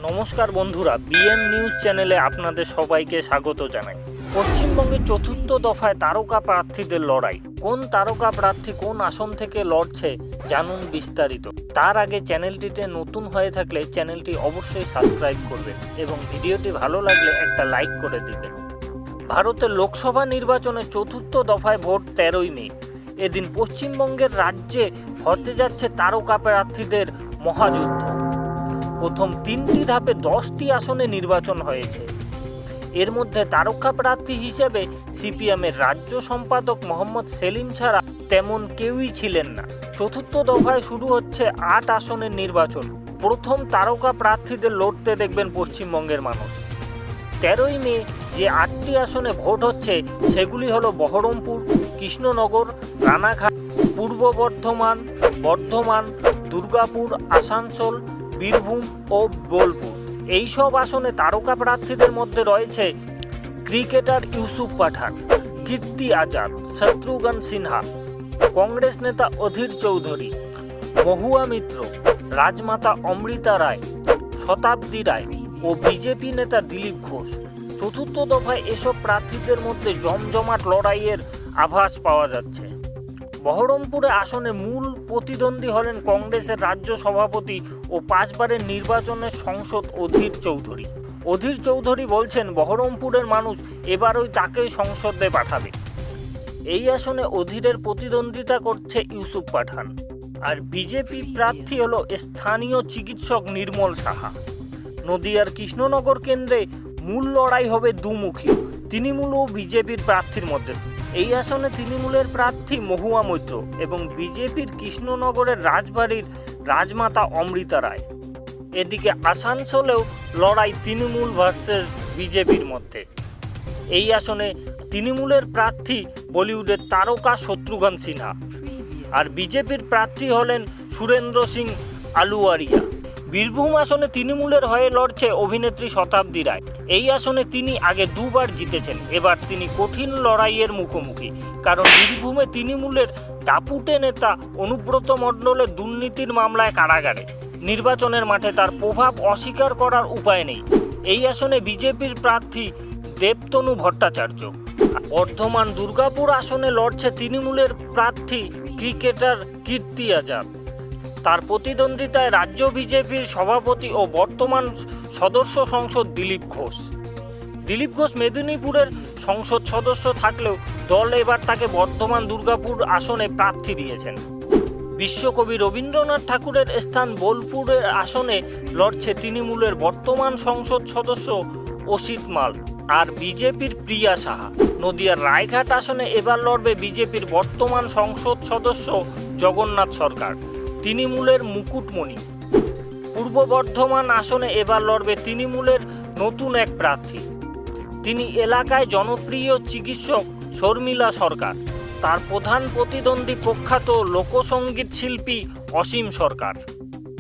নমস্কার বন্ধুরা, BM news চ্যানেলে আপনাদের সবাইকে স্বাগত জানাই। পশ্চিমবঙ্গের চতুর্থ দফায় তারকা প্রার্থীদের লড়াই। কোন তারকা প্রার্থী কোন আসন থেকে লড়ছে জানুন বিস্তারিত। তার আগে চ্যানেলটিতে নতুন হয়ে থাকলে চ্যানেলটি অবশ্যই সাবস্ক্রাইব করবেন এবং ভিডিওটি ভালো লাগলে একটা লাইক করে দিবেন। ভারতের লোকসভা নির্বাচনে চতুর্থ দফায় ভোট 13ই মে। এদিন পশ্চিমবঙ্গের রাজ্যে হতে যাচ্ছে তারকা প্রার্থীদের মহাযুদ্ধ। প্রথম 3টি ধাপে 10টি আসনে নির্বাচন হয়েছে। এর মধ্যে তারকা প্রার্থী হিসেবে সিপিএমের রাজ্য সম্পাদক মোহাম্মদ সেলিম ছাড়া তেমন কেউই ছিলেন না। চতুর্থ দফায় শুরু হচ্ছে 8 আসনের নির্বাচন। প্রথম তারকা প্রার্থীদের লড়তে দেখবেন পশ্চিমবঙ্গের মানুষ। 13ই মে যে 8টি আসনে ভোট হচ্ছে সেগুলি হলো বহরমপুর, কৃষ্ণনগর, রানাঘাট, পূর্ব বর্ধমান, দুর্গাপুর, আসানসোল, বীরভূম ও বোলপুর। এইসব আসনে তারকা প্রার্থীদের মধ্যে রয়েছে ক্রিকেটার ইউসুফ পাঠান, কীর্তি আজাদ, শত্রুঘ্ন সিনহা, কংগ্রেস নেতা অধীর চৌধুরী, মহুয়া মিত্র, রাজমাতা অমৃতা রায়, শতাব্দী রায় ও বিজেপি নেতা দিলীপ ঘোষ। চতুর্থ দফায় এসব প্রার্থীদের মধ্যে জমজমাট লড়াইয়ের আভাস পাওয়া যাচ্ছে। বহরমপুরে আসনে মূল প্রতিদ্বন্দ্বী হলেন কংগ্রেসের রাজ্য সভাপতি ও 5 বারের নির্বাচনের সংসদ অধীর চৌধুরী। অধীর চৌধুরী বলছেন বহরমপুরের মানুষ এবারই তাকেই সংসদে পাঠাবে। এই আসনে অধীরের প্রতিদ্বন্দ্বিতা করছে ইউসুফ পাঠান। আর বিজেপি প্রার্থী হলো স্থানীয় চিকিৎসক নির্মল সাহা। নদিয়ার কৃষ্ণনগর কেন্দ্রে মূল লড়াই হবে দুমুখী, তৃণমূল ও বিজেপির প্রার্থীর মধ্যে। এই আসনে তৃণমূলের প্রার্থী মহুয়া মৈত্র এবং বিজেপির কৃষ্ণনগরের রাজবাড়ির রাজমাতা অমৃতা রায়। এদিকে আসানসোলেও লড়াই তৃণমূল ভার্সেস বিজেপির মধ্যে। এই আসনে তৃণমূলের প্রার্থী বলিউডের তারকা শত্রুঘ্ন সিনহা আর বিজেপির প্রার্থী হলেন সুরেন্দ্র সিং আলুওয়ারিয়া। বীরভূম আসনে তৃণমূলের হয়ে লড়ছে অভিনেত্রী শতাব্দী রায়। এই আসনে তিনি আগে 2 বার জিতেছেন। এবার তিনি কঠিন লড়াইয়ের মুখোমুখি, কারণ বীরভূমে তৃণমূলের দাপুটে নেতা অনুব্রত মণ্ডলের দুর্নীতির মামলায় কারাগারে। নির্বাচনের মাঠে তার প্রভাব অস্বীকার করার উপায় নেই। এই আসনে বিজেপির প্রার্থী দেবতনু ভট্টাচার্য। বর্ধমান দুর্গাপুর আসনে লড়ছে তৃণমূলের প্রার্থী ক্রিকেটার কীর্তি আজাদ। তার প্রতিদ্বন্দ্বিতায় রাজ্য বিজেপির সভাপতি ও বর্তমান সদস্য সংসদ দিলীপ ঘোষ মেদিনীপুরের সংসদ সদস্য থাকলেও দল এবার তাকে বর্ধমান দুর্গাপুর আসনে প্রার্থী দিয়েছেন। বিশ্বকবি রবীন্দ্রনাথ ঠাকুরের স্থান বোলপুরের আসনে লড়ছে তৃণমূলের বর্তমান সংসদ সদস্য অসিত মাল আর বিজেপির প্রিয়া সাহা। নদিয়ার রায়ঘাট আসনে এবার লড়বে বিজেপির বর্তমান সংসদ সদস্য জগন্নাথ সরকার, তৃণমূলের মুকুটমণি। পূর্ব বর্ধমান আসনে এবার লড়বে তৃণমূলের নতুন এক প্রার্থী। তিনি এলাকায় জনপ্রিয় চিকিৎসক শর্মিলা সরকার। তার প্রধান প্রতিদ্বন্দ্বী প্রখ্যাত লোকসঙ্গীত শিল্পী অসীম সরকার।